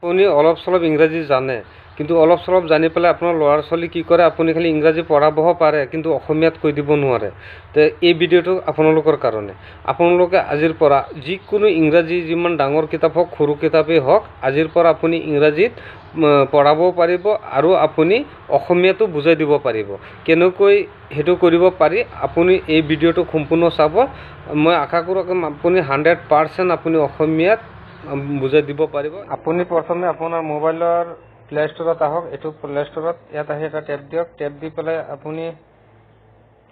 আপুনি অলপ চলপ ইংৰাজী জানে, কিন্তু অলপ চলপ জানি পেলাই আপোনাৰ ল'ৰা ছোৱালী কি কৰে, আপুনি খালি ইংৰাজী পঢ়াবও পাৰে কিন্তু অসমীয়াত কৈ দিব নোৱাৰে। তো এই ভিডিঅ'টো আপোনালোকৰ কাৰণে। আপোনালোকে আজিৰ পৰা যিকোনো ইংৰাজী যিমান ডাঙৰ কিতাপ হওক সৰু কিতাপেই হওক, আজিৰ পৰা আপুনি ইংৰাজীত পঢ়াবও পাৰিব আৰু আপুনি অসমীয়াটো বুজাই দিব পাৰিব। কেনেকৈ সেইটো কৰিব পাৰি আপুনি এই ভিডিঅ'টো সম্পূৰ্ণ চাব। মই আশা কৰোঁ আপুনি 100% আপুনি অসমীয়াত বুজাই দিব পাৰিব। আপুনি প্ৰথমে আপোনাৰ মোবাইলৰ প্লে ষ্টৰত আহক। এইটো প্লে ষ্টৰত ইয়াত আহি এটা টেপ দিয়ক। টেপ দি পেলাই আপুনি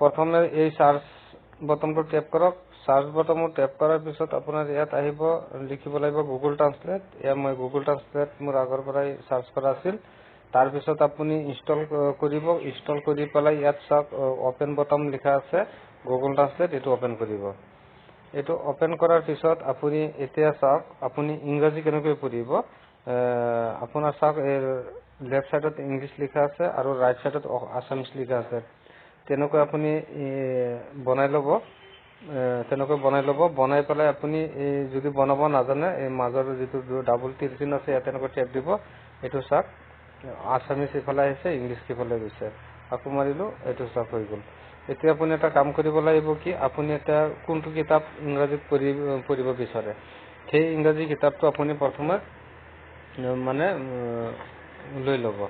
প্ৰথমে এই চাৰ্চ বটনটো টেপ কৰক। চাৰ্চ বটনটো টেপ কৰাৰ পিছত আপোনাৰ ইয়াত আহিব, লিখিব লাগিব গুগল ট্ৰান্সলেট। এয়া মই গুগল ট্ৰান্সলেট মোৰ আগৰ পৰাই চাৰ্চ কৰা আছিল। তাৰপিছত আপুনি ইনষ্টল কৰিব। ইনষ্টল কৰি পেলাই ইয়াত চাওক অপেন বটন লিখা আছে গুগল ট্ৰান্সলেট, এইটো অপেন কৰিব। এইটো অপেন কৰাৰ পিছত আপুনি এতিয়া চাওক আপুনি ইংৰাজী কেনেকৈ পঢ়িব। আপোনাৰ চাওক এই লেফ্ট চাইডত ইংলিছ লিখা আছে আৰু ৰাইট চাইডত আছামিছ লিখা আছে। তেনেকৈ আপুনি বনাই ল'ব। বনাই পেলাই আপুনি যদি বনাব নাজানে, এই মাজৰ যিটো ডাবল টিক চিন আছে ইয়াত তেনেকৈ টেপ দিব। এইটো চাওক আছামিছ ইফালে আহিছে, ইংলিছ সিফালে গৈছে। আকৌ মাৰিলোঁ, এইটো চাওক হৈ গ'ল। এতিয়া আপুনি এটা কাম কৰিব লাগিব কি, আপুনি এতিয়া কোনটো কিতাপ ইংৰাজীত পঢ়িব বিচাৰে, সেই ইংৰাজী কিতাপটো আপুনি প্ৰথমে মানে লৈ ল'ব।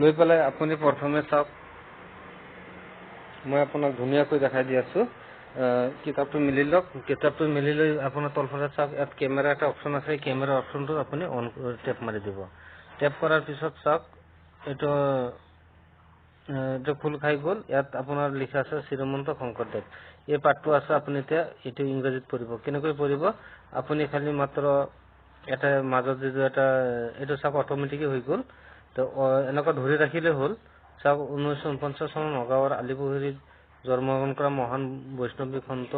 লৈ পেলাই আপুনি প্ৰথমে চাওক, মই আপোনাক ধুনীয়াকৈ দেখাই দি আছোঁ। কিতাপটো মিলি লওক। কিতাপটো মিলি লৈ আপোনাৰ তলফালে চাওক ইয়াত কেমেৰা এটা অপশ্যন আছে। কেমেৰা অপশ্যনটো আপুনি অন টেপ মাৰি দিব। টেপ কৰাৰ পিছত চাওক এইটো খোল খাই গ'ল। ইয়াত আপোনাৰ লিখা আছে শ্ৰীমন্ত শংকৰদেৱ। এই পাঠটো আছে, আপুনি এতিয়া এইটো ইংৰাজীত পঢ়িব। কেনেকৈ পঢ়িব, আপুনি খালি মাত্ৰ এটা মাজত যিটো এটা এইটো চাওক অট'মেটিকেই হৈ গ'ল। তো এনেকুৱা ধৰি ৰাখিলে হ'ল। চাওক 1949 চনৰ নগাঁৱৰ আলিপুখুৰীত জন্মগ্ৰহণ কৰা মহান বৈষ্ণৱী সন্ত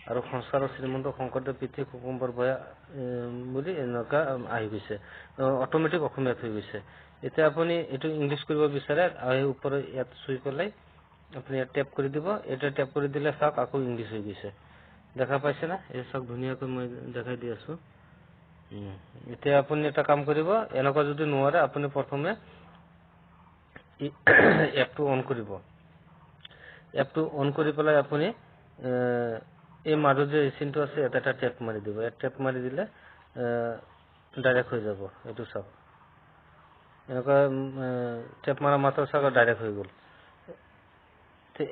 আৰু সংস্কাৰৰ শ্ৰীমন্ত শংকৰদেৱ তিথি কুকুম্বৰ ভয়া বুলি এনেকুৱা আহি গৈছে, অট'মেটিক অসমীয়াত হৈ গৈছে। এতিয়া আপুনি এইটো ইংলিছ কৰিব বিচাৰে, আহি ওপৰত ইয়াত চুই পেলাই আপুনি ইয়াত টেপ কৰি দিব। এটা টেপ কৰি দিলে চাওক আকৌ ইংলিছ হৈ গৈছে। দেখা পাইছে না? এই চাওক ধুনীয়াকৈ মই দেখাই দি আছোঁ। এতিয়া আপুনি এটা কাম কৰিব, এনেকুৱা যদি নোৱাৰে আপুনি প্ৰথমে এপটো অন কৰিব। এপটো অন কৰি পেলাই আপুনি এই মাজত যে চিনটো আছে ইয়াত এটা টেপ মাৰি দিব। ইয়াত টেপ মাৰি দিলে ডাইৰেক্ট হৈ যাব। এইটো চাওক এনেকুৱা টেপ মাৰা মাত্ৰ চাওক ডাইৰেক্ট হৈ গ'ল।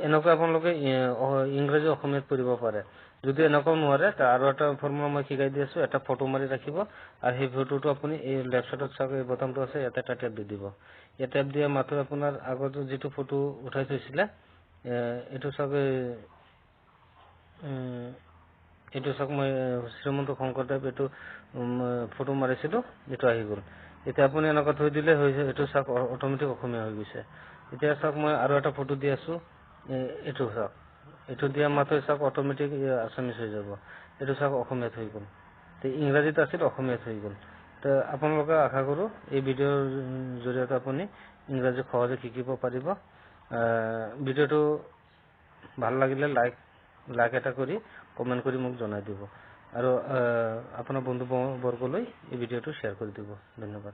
এনেকুৱা আপোনালোকে ইংৰাজী অসমীয়াত পঢ়িব পাৰে। যদি এনেকুৱাও নোৱাৰে আৰু এটা ফৰ্মুলা মই শিকাই দি আছোঁ। এটা ফটো মাৰি ৰাখিব আৰু সেই ফটোটো আপুনি এই লেফ্ট চাইডত চাওক এই বটনটো আছে, ইয়াতে এটা টেপ দি দিব। এই টেপ দিয়া মাত্ৰ আপোনাৰ আগত যিটো ফটো উঠাই থৈছিলে এইটো চাওক, এইটো চাওক মই শ্ৰীমন্ত শংকৰদেৱ এইটো ফটো মাৰিছিলোঁ, এইটো আহি গ'ল। এতিয়া আপুনি এনেকুৱা থৈ দিলে হৈছে, এইটো চাওক অট'মেটিক অসমীয়া হৈ গৈছে। এতিয়া চাওক মই আৰু এটা ফটো দি আছোঁ, এইটো চাওক, এইটো দিয়া মাত্ৰ চাওক অট'মেটিক আছামিছ হৈ যাব। এইটো চাওক অসমীয়াত হৈ গ'ল। তো ইংৰাজীত আছিল, অসমীয়াত হৈ গ'ল। তো আপোনালোকে আশা কৰোঁ এই ভিডিঅ'ৰ জৰিয়তে আপুনি ইংৰাজী সহজে শিকিব পাৰিব। ভিডিঅ'টো ভাল লাগিলে লাইক এটা কৰি কমেণ্ট কৰি মোক জনাই দিব আৰু আপোনাৰ বন্ধু বৰ্গলৈ এই ভিডিঅ'টো শ্বেয়াৰ কৰি দিব। ধন্যবাদ।